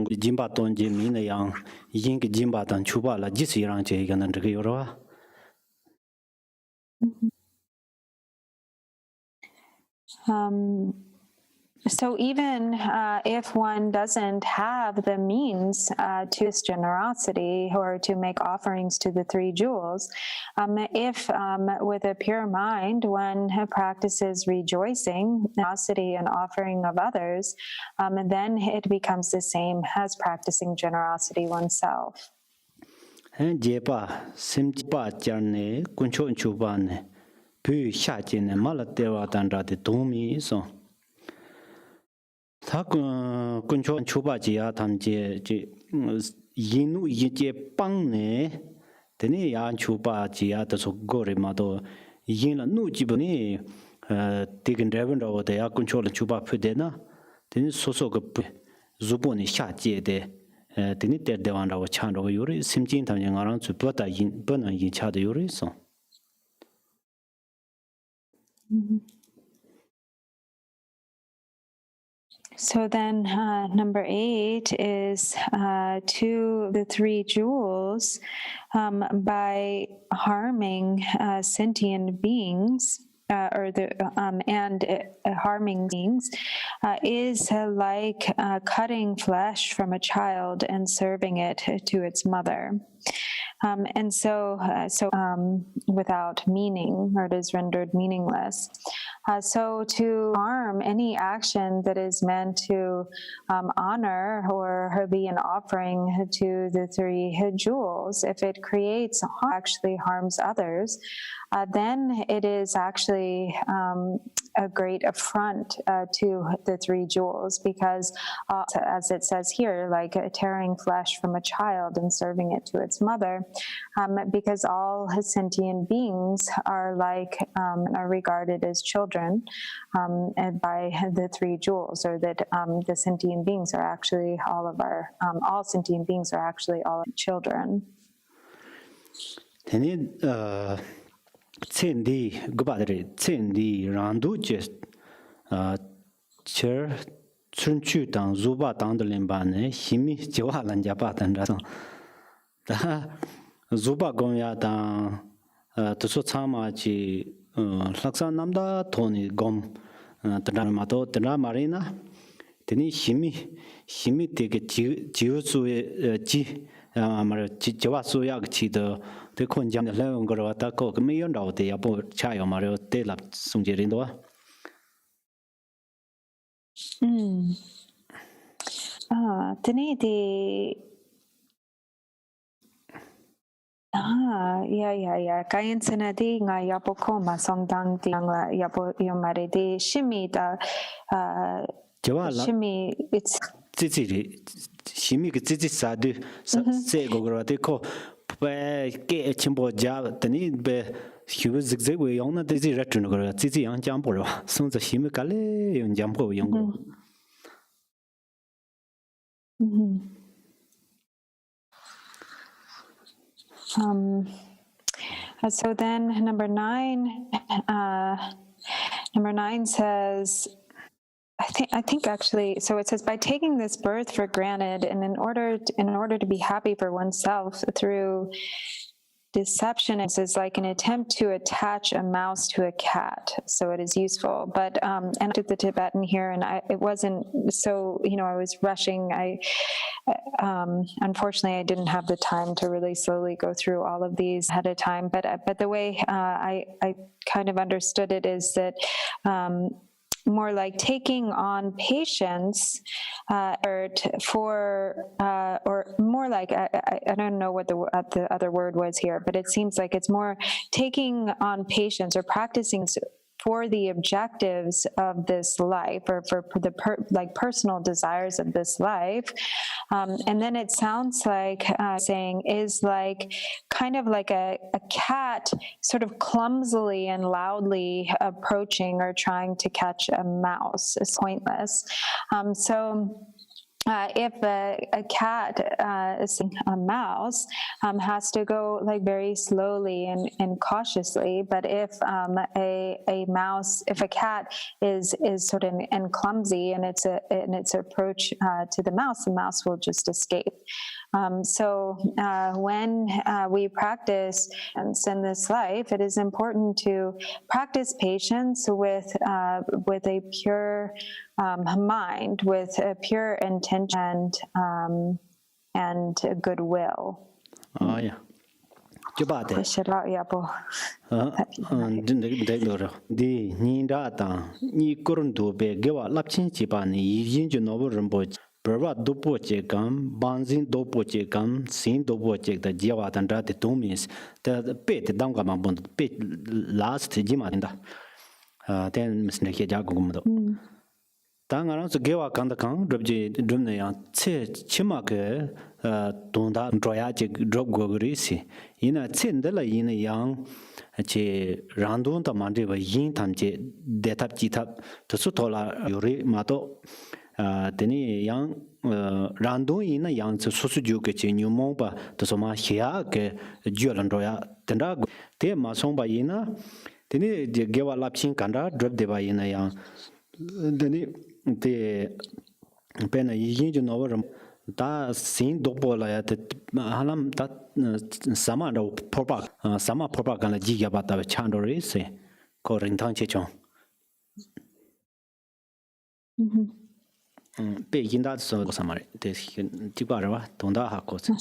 Jimba Tonji Mina Yang, Yink Jimba Tan Chuba, La Jisi Ranche, and Riora. So even if one doesn't have the means to this generosity or to make offerings to the three jewels, if with a pure mind one practices rejoicing, generosity, and offering of others, then it becomes the same as practicing generosity oneself. Jepa, Simpa Jarne, Kuncho Chubane, Pu Shachin, Malatewa Tandra, the Tomi, so. Kuncho Chuba Jia Tamje Yinu Yije Pangne, Tene Yan Chuba Jia, the Sogorimado, Yin Nu Jibuni, taken driven over the Akuncho and Chuba Pudena, then Soso Zuboni Shaji de Tinite de Wanda or Chando Yuri, Simjin Tang around to Butter in Buna in Chad Yuri, so. So then number 8 is to the three jewels by harming sentient beings harming beings is like cutting flesh from a child and serving it to its mother. And so without meaning, or it is rendered meaningless. So to harm any action that is meant to honor or be an offering to the three jewels, if it creates harm, actually harms others, then it is actually a great affront to the three jewels, because as it says here, like tearing flesh from a child and serving it to its mother, because all sentient beings are regarded as children and by the three jewels, or that the sentient beings are actually all sentient beings are actually all children. Tsendi Gubadri, Tsendi Randu just Cher Chunchu Tang Zuba Tang the Limbane, Himi Jiwalan Jabat and Rasan. Zuba Gonya Tang Tusotama Chi Laksa Namda Tony Gom Dramato Dra Marina. Teni Himi take a Jiusu Ji Jiwasu Yak Chi the Konjam the Leongorata Cock, million of the Apo Chayo Mario Tela Sungerindo. Yeah. Kayan Senadi, Yapokoma, Songdang, Diangla, Yapo Yomare, de Shimi, the Shimi, it's Shimi Zizi Sadu, Sego, they call. Get Chimbo Jab, the need be he was exactly on the dizzy retinograph, Zizi on Jampo, soon the Shimicale and Jampo younger. So then number 9 says, I think actually, so it says, by taking this birth for granted, and in order to be happy for oneself through deception, is like an attempt to attach a mouse to a cat. So it is useful, but and I did the Tibetan here, and it wasn't so. I was rushing. Unfortunately, I didn't have the time to really slowly go through all of these ahead of time. But the way I kind of understood it is that. More like taking on patience, or more like I don't know what the other word was here, but it seems like it's more taking on patience or practicing for the objectives of this life, or for the personal desires of this life, and then it sounds like saying is like kind of like a cat sort of clumsily and loudly approaching or trying to catch a mouse is pointless. So if a cat seeing a mouse has to go like very slowly and cautiously, but if if a cat is sort of and clumsy in its approach to the mouse will just escape. So when we practice in this life, it is important to practice patience with a pure mind, with a pure intention and goodwill. Oh yeah. Jabate. Di ninda ta ni kurundu be gewa lapchin chipani yin ju nobo rumbo berwa dopo che gam banzin dopo che gam sin dopo che da jewa tan da de domis the bit danga ma bond bit last jima da then misne ke ja gumdo 당하는 저 개와 간다강 드럽지 드럽네야 체 치마게 돈다 드려야지 드럽 거그리시 이나 첸들라 이나 양제 란돈다 만데바 yin 탐제 데탑 지탑 더수토라 요리 마도 데니 양 란돈 이나 양 소수주게 제 뉴모바 더소마 히야게 주런도야 된다 데 마송바 이나 데니 개와 랍신 간다 드럽 데바 이나 양 데니 the pena yin ju no da sin do bola ya te halam da sama do propa kan la ji ya ba ta chan do re se ko rin thang che chong pe yin da so ko sama re de ji ba ra ba dong da ha ko se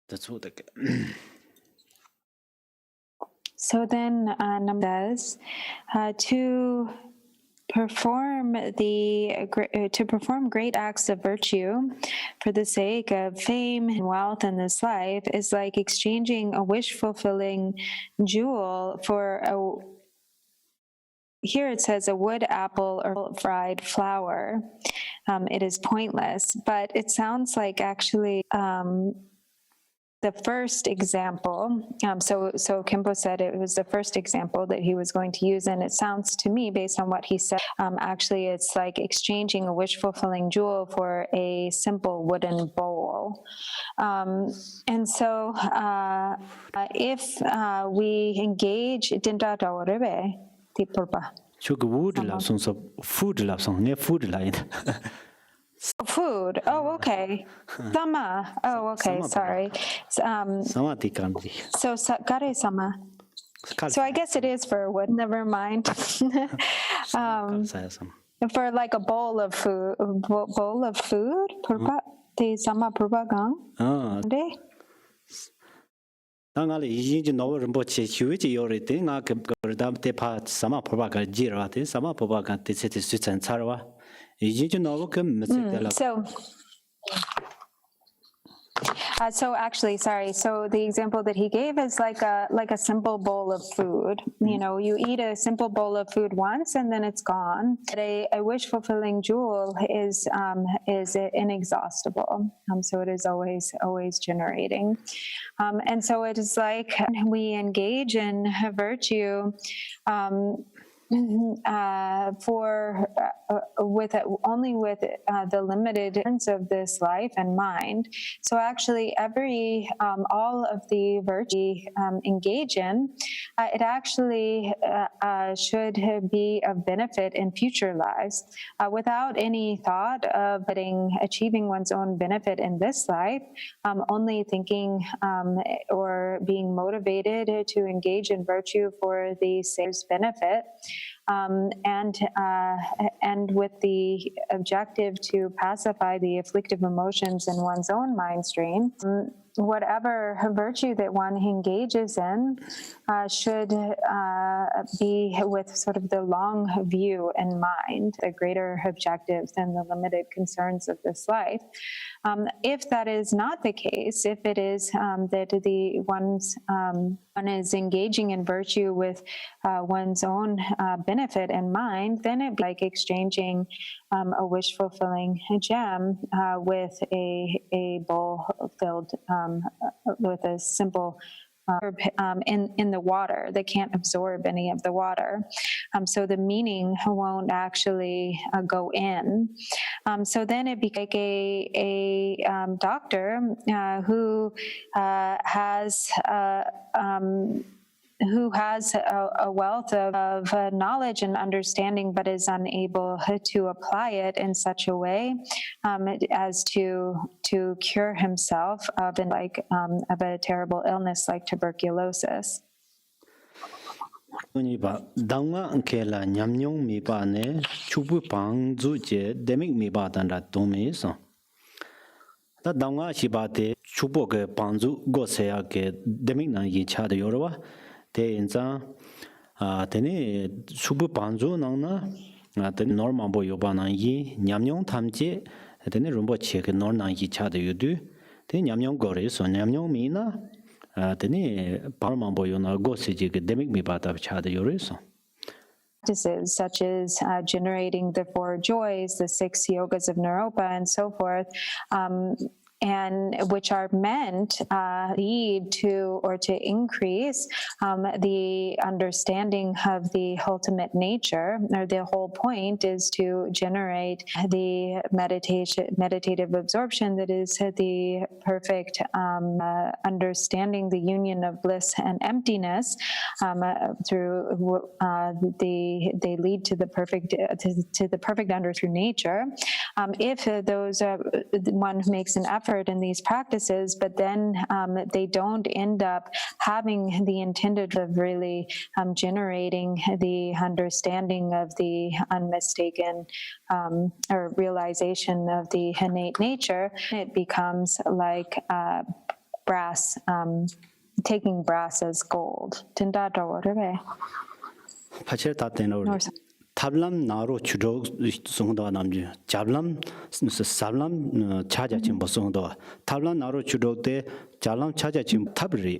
da chu de So then does to perform great acts of virtue for the sake of fame and wealth in this life is like exchanging a wish-fulfilling jewel for here it says a wood apple or fried flour. It is pointless, but it sounds like actually the first example, so Khenpo said it was the first example that he was going to use, and it sounds to me, based on what he said, actually it's like exchanging a wish-fulfilling jewel for a simple wooden bowl. And so if we engage, Food. Oh, okay. Sama. Oh, okay. Sorry. So kare sama. So I guess it is for wood. Never mind. For like a bowl of food. Purpa te sama purpa gang. De. 당가리 이진지 노버 림보치 휴지 요리데 나 그다음 때파 사마 포바가 지라데 사마 포바가 때세트 수천 차와 이진지 노버 그 메시데라 So actually, sorry. So the example that he gave is like a simple bowl of food. You know, you eat a simple bowl of food once and then it's gone. But a wish-fulfilling jewel is inexhaustible. So it is always generating. And so it is like we engage in virtue with the limited ends of this life and mind. So actually all of the virtue engage in, it actually should be of benefit in future lives without any thought of achieving one's own benefit in this life, only thinking or being motivated to engage in virtue for the sage's benefit. And with the objective to pacify the afflictive emotions in one's own mind stream, whatever virtue that one engages in should be with sort of the long view in mind, the greater objective than the limited concerns of this life. If that is not the case, if it is that one is engaging in virtue with one's own benefit in mind, then it'd be like exchanging a wish-fulfilling gem with a bowl filled with a simple in the water. They can't absorb any of the water. So the meaning won't actually go in. So then it became like a doctor who has a wealth of knowledge and understanding, but is unable to apply it in such a way as to cure himself of a terrible illness like tuberculosis. Dangwa kela nyamnyong mi ba ne chubu pang zu je demik mi ba dan ra dong me so. Da dangwa shi ba de chubu ke pang zu go se ya ke demik na yi cha de yorwa. De inza de ne chubu pang zu nang na de normal bo yo ba na yi nyamnyong tham je de ne rumbo che ke nor na yi cha de yodu. De nyamnyong go re so nyamnyong mi na Practices such as generating the four joys, the 6 yogas of Naropa, and so forth, and which are meant lead to or to increase the understanding of the ultimate nature, or the whole point is to generate the meditative absorption that is the perfect understanding the union of bliss and emptiness through they lead to the perfect under through nature. If those one makes an effort in these practices, but then they don't end up having the intended of really generating the understanding of the unmistaken or realization of the innate nature, it becomes like brass, taking brass as gold. Tablam naro chudo songdo namju jablam sablam chaja chimbo songdo tablam naro chudo te jalam chaja chim tabri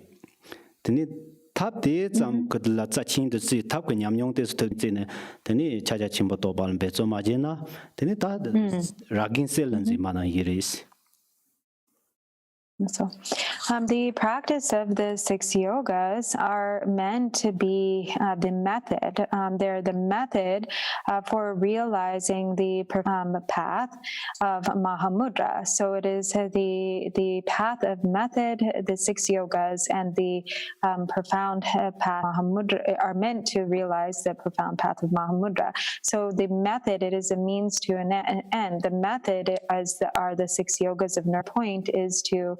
tini tab de zam kudla cha chin de si tab nyam nyong de stu ne tini chaja chimbo to bal be zo ma jena tini ta ragin selan zi mana yiris. So, the practice of the 6 yogas are meant to be the method. They're the method for realizing the path of Mahamudra. So it is the path of method, the 6 yogas, and the profound path Mahamudra are meant to realize the profound path of Mahamudra. So the method, it is a means to an end. The method are the 6 yogas of Nir point is to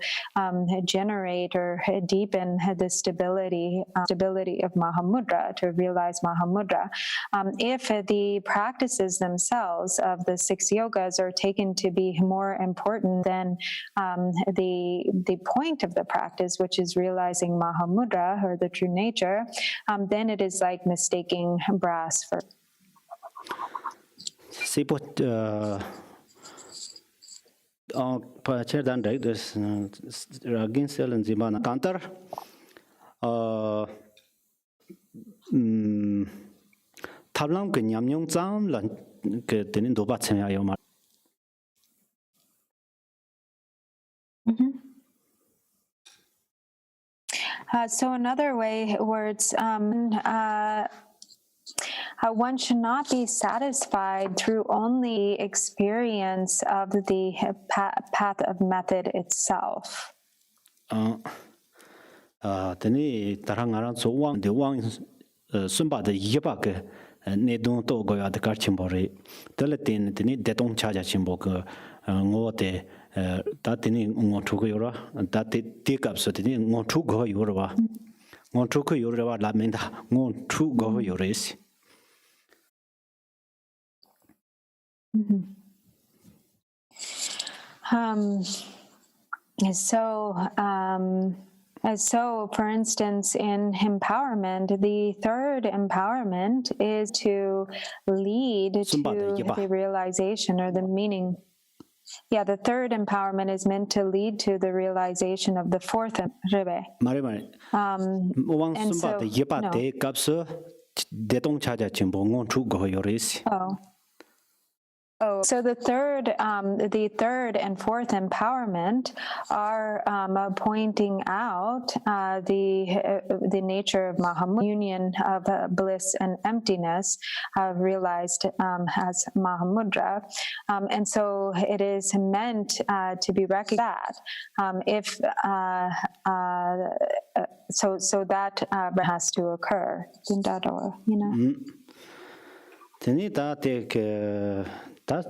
generate or deepen the stability of Mahamudra, to realize Mahamudra. If the practices themselves of the 6 yogas are taken to be more important than the point of the practice, which is realizing Mahamudra or the true nature, then it is like mistaking brass for. Pacher dan right this ragin cell and zimana kantar tablam ke nyamnyong zam lan ke tenin do ba chen ayo ma. So in other words, one should not be satisfied through only experience of the path of method itself. Teni tarang so wang de wang sumba de yeba ke ne don to go ya de kar chimbore teletin teni de tong cha ja chimbo ke ngo de ta teni ngo thu go yora ta te kap so teni ngo thu go yora ba ngo thu go yora ba la men da ngo thu go yores. So, for instance, in empowerment, the third empowerment is to lead to the realization or the meaning. Yeah, the third empowerment is meant to lead to the realization of the fourth Rebe. Oh, so the third and fourth empowerment are pointing out the nature of Mahamudra, union of bliss and emptiness, realized as Mahamudra, and so it is meant to be recognized. If so that has to occur. Teni ta te ta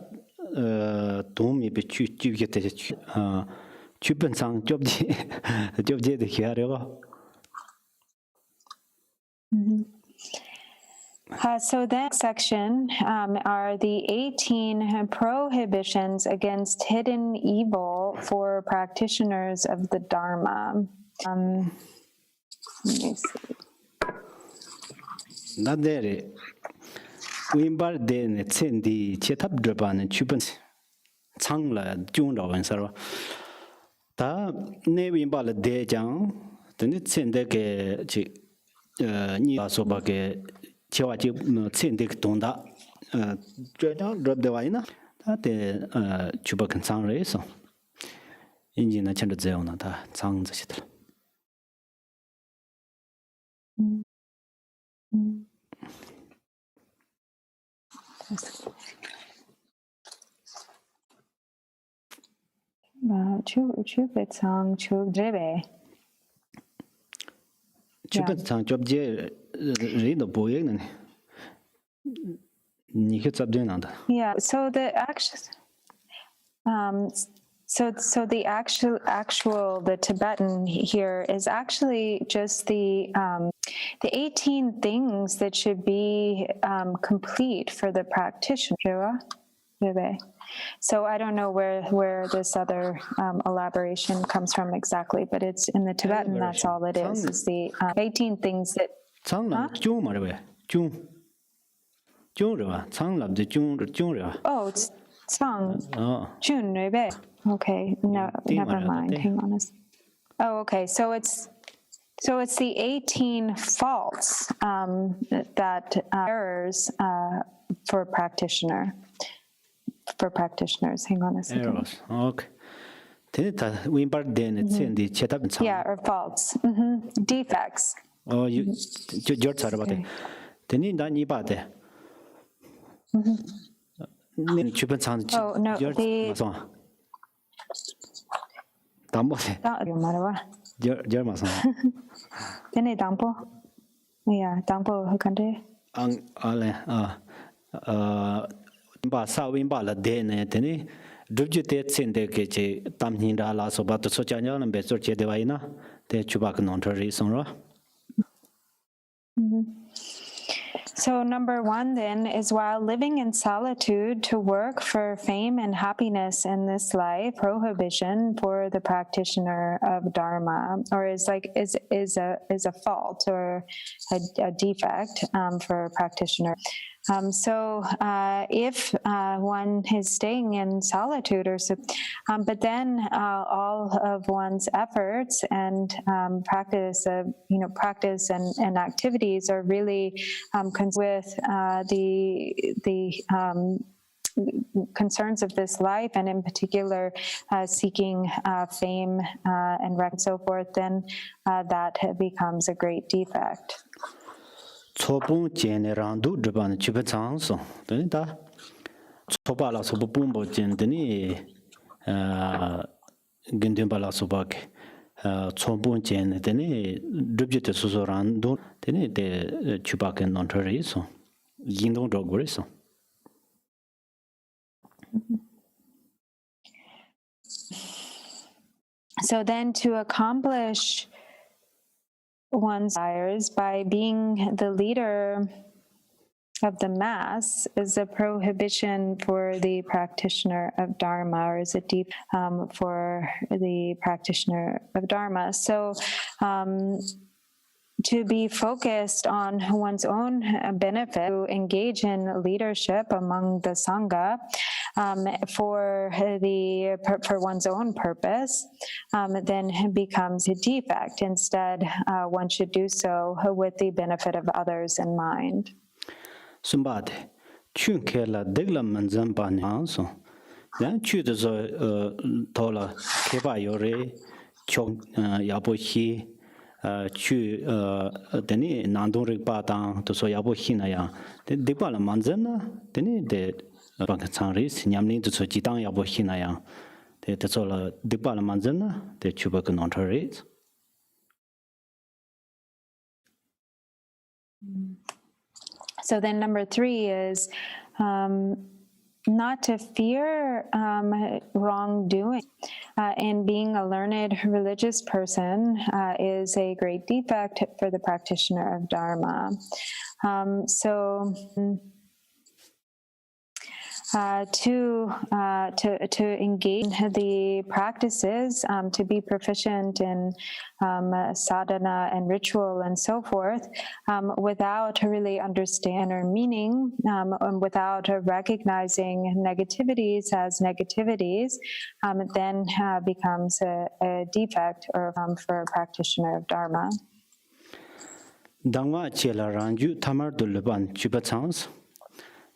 domi be chu yete chu ben sang job de hiarego. So that section are the 18 prohibitions against hidden evil for practitioners of the Dharma. Let me see. Not there. Wimbar de ne tsendi chetap draban chupan changla jungla wan sarwa. Ta ne wimbal de jang teni tsende ke chi ni soba ke chewa chi tsende ke donda jang drab de waina ta de chuba kan chang re so. Inji na chen de zeo na ta chang za shitla. Chubetsang chugdrebe. Chubetsang chobje rido boyeg ni hitsab doing. Yeah, so the the Tibetan here is actually just the 18 things that should be complete for the practitioner. So I don't know where this other elaboration comes from exactly, but it's in the Tibetan. That's all it is. It's the 18 things that. Oh, it's Tsang. Chun Rebe. Okay, no, never mind. Hang on. Oh, okay. So it's the 18 faults that errors for practitioners. Hang on a second. Errors. Okay. Yeah, or faults. Defects. Oh, you're sorry about it. Then you bought it. Oh, no, the... Yeah, dampo country. Ba sa win ba la de ne teni dubju te tsende ke che tam hin da la so ba to so cha nya na be so che de wa ina te chuba ka non thari song ro. So number 1 then is while living in solitude to work for fame and happiness in this life, prohibition for the practitioner of Dharma, or is a fault or a defect for a practitioner. So if one is staying in solitude, but then all of one's efforts and practice and activities are really with the concerns of this life, and in particular seeking fame and so forth, then that becomes a great defect. Chopung jen randu driban chiba chang so then da chopa la so bum bo jen deni gindin bala so bak chopung jen deni dribje te so randu deni de chuba ken non thari so yindong dog gore so. So then to accomplish one's desires by being the leader of the mass is a prohibition for the practitioner of Dharma, or is it deep for the practitioner of Dharma. So to be focused on one's own benefit, to engage in leadership among the Sangha for one's own purpose, then becomes a defect. Instead, one should do so with the benefit of others in mind. Sumbade chun kela degla manzan pa ni so then chu de so tola keba yore chong yabo hi chu deni nandong rik pa tang to so yabo hi na ya de pa la manzan na deni de ba ka chang ri nyamling to so ji tang yabo hi na ya de so la de pa la manzan na de chu ba ka non ri. So then number 3 is not to fear wrongdoing. And being a learned religious person is a great defect for the practitioner of Dharma. To engage in the practices, to be proficient in sadhana and ritual and so forth, without really understanding or meaning, and without recognizing negativities as negativities, then becomes a defect or for a practitioner of Dharma. Dhamma chela ranju tamar dulban chubachans.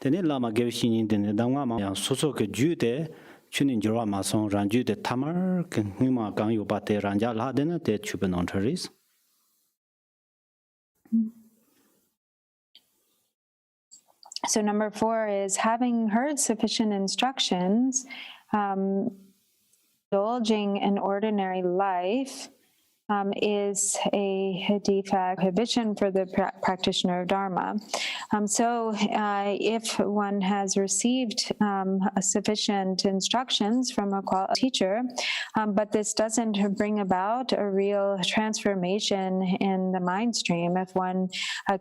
Tene lama gevshinin tene dhamma ma soso ke jude chunin jorwa ma song ranju de tamar ke ngima gang yu ba te ranja la de na te chuben on trees. So number 4 is having heard sufficient instructions, indulging in ordinary life is a defect, prohibition for the practitioner of Dharma. So if one has received sufficient instructions from a teacher, but this doesn't bring about a real transformation in the mind stream, if one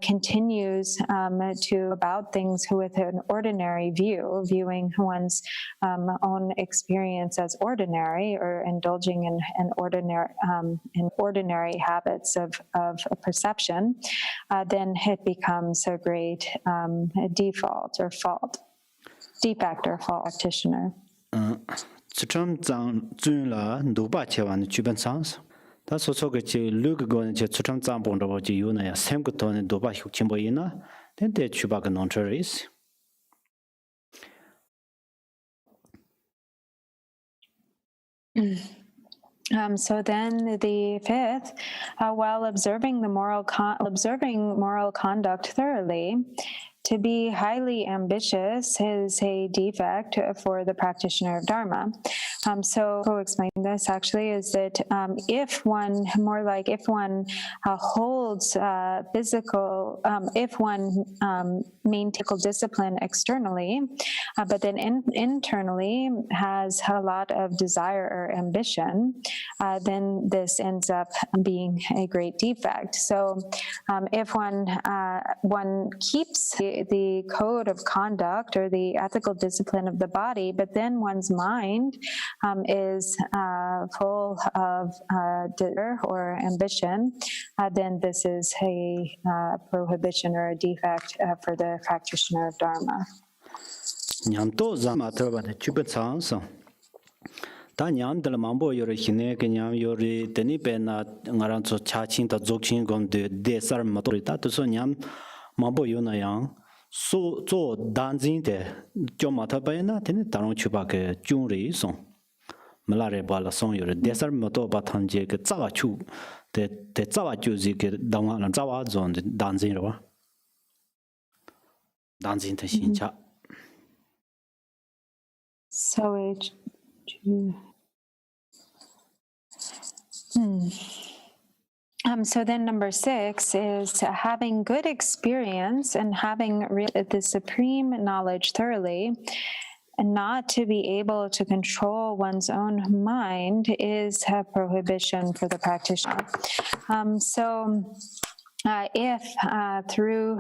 continues to about things with an ordinary view, viewing one's own experience as ordinary or indulging in ordinary habits of perception, then it becomes a great defect or fault practitioner. Chitram zang zun la nduba chewan chuban sans. Da so so ge chi lu ge gon che chitram zang bong ro ji yu na ya sem ge ton nduba hyuk chim bo yin na den de chuba ge non trees. So then the 5th, while observing moral conduct thoroughly, to be highly ambitious is a defect for the practitioner of Dharma. So to explain this actually is that if one holds physical, if one maintains discipline externally, but then internally has a lot of desire or ambition, then this ends up being a great defect. So if one keeps the code of conduct or the ethical discipline of the body, but then one's mind is full of desire or ambition, then this is a prohibition or a defect for the practitioner of Dharma. Nyamto zama terba de chubachans. Ta nyam de mambo yore hine ke nyam yore teni pe na ngaran so chaching ta zokching gom de sar motorita to so nyam mambo yona yang so zo danjin de jo mata ba na teni tarong chuba ke chung ri song malare ba la song yore de sar moto ba than je ke zawa chu de zawa chu ji ke dangwa na zawa zon de danjin ro danjin de xin cha. So so then number 6 is having good experience and having the supreme knowledge thoroughly, and not to be able to control one's own mind is a prohibition for the practitioner. If through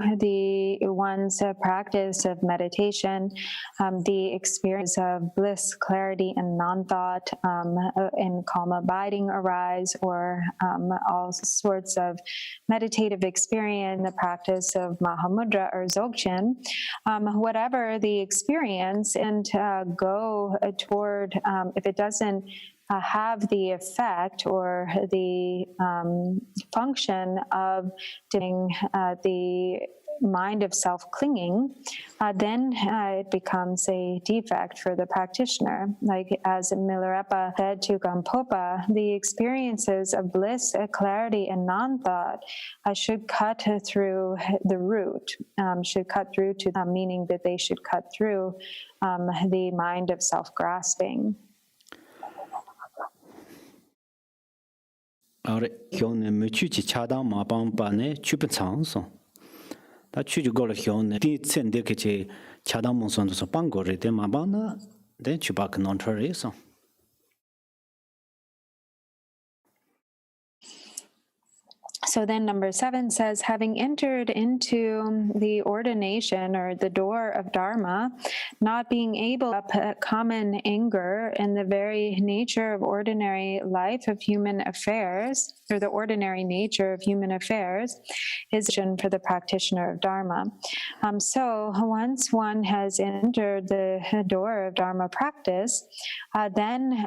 one's practice of meditation, the experience of bliss, clarity, and non-thought and calm abiding arise, or all sorts of meditative experience, the practice of Mahamudra or Dzogchen, whatever the experience, and go toward, if it doesn't have the effect or the function of doing the mind of self-clinging, then it becomes a defect for the practitioner. Like as Milarepa said to Gampopa, the experiences of bliss, clarity, and non-thought should cut through the root, should cut through to the meaning that they should cut through the mind of self-grasping. Alright, hyone muchu chi chadang ma bang ba ne chupen chang so. Da chu ju go le hyone di chen de ke che chadang mong son so bang go re de ma bang na de chu ba non tre so. So then number 7 says, having entered into the ordination or the door of Dharma, not being able to common anger in the very nature of ordinary life of human affairs, or the ordinary nature of human affairs, is for the practitioner of Dharma. So once one has entered the door of Dharma practice, then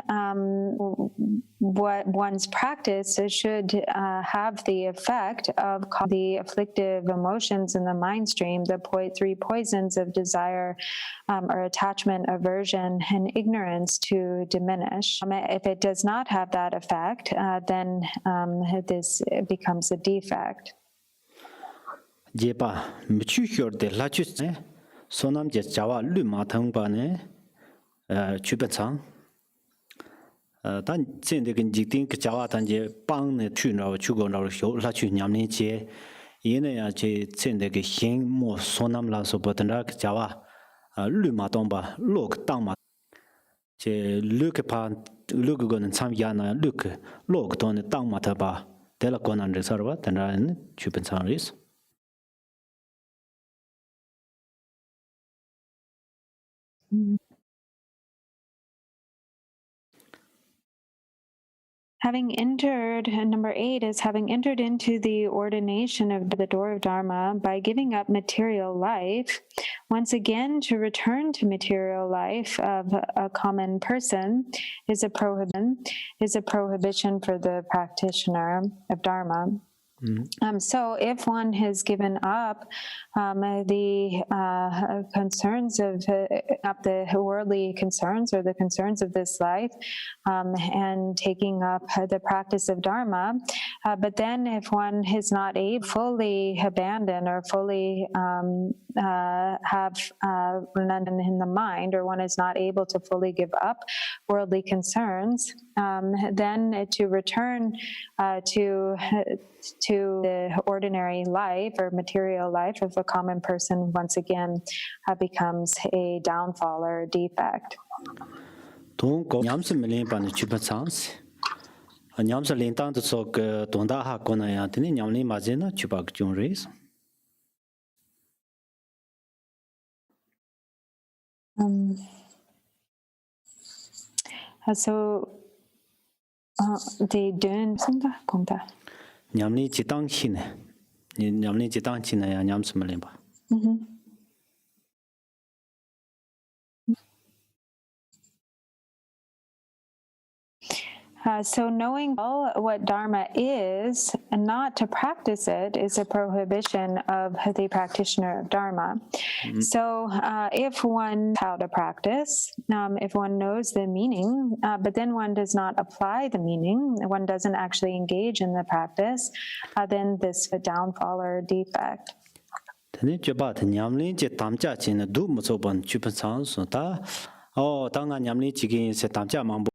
what one's practice should have the effect of the afflictive emotions in the mind stream, the 3 poisons of desire or attachment, aversion, and ignorance to diminish. If it does not have that effect, then this becomes a defect. Jepa muchu hyor de la chu ne sonam je jawa lu ma thang ba ne chupen chang. Dan chen de gen jik ting ke jawa dan je bang ne chu na chu go na hyo la chu nyam ne che yin ne ya che chen de ge hin mo sonam la so ba dan ra ke jawa lu ma dong ba lo ke dang ma che lu ke pa lu ge go ne cham ya na lu ke lo ke don ne dang ma ta ba de la ko na re sa ba dan ra ne chupen chang ris. Having entered, number 8 is having entered into the ordination of the door of Dharma by giving up material life, once again to return to material life of a common person is a prohibition for the practitioner of Dharma. So if one has given up the concerns of the worldly concerns or the concerns of this life and taking up the practice of Dharma, but then if one is not able to fully abandon or fully have none in the mind, or one is not able to fully give up worldly concerns, then to return to the ordinary life or material life of a common person once again becomes a downfall or a defect. Don't go nyamse melen ban chupa chance. Nyamse len tang de so ke don da ha ko na ya tini nyamle ma je na chupa jong res. So they don't konta. Nyamle chi tang hin. Nyamle chi tang chi na ya nyamse melen ba. So knowing what Dharma is and not to practice it is a prohibition of the practitioner of Dharma. So if one knows how to practice, if one knows the meaning, but then one does not apply the meaning, one doesn't actually engage in the practice, then this is a downfall or a defect. Tene choba the nyamle je tamcha chin du mo so ban chupa chang so ta oh ta nga nyamle chi gen se tamcha mang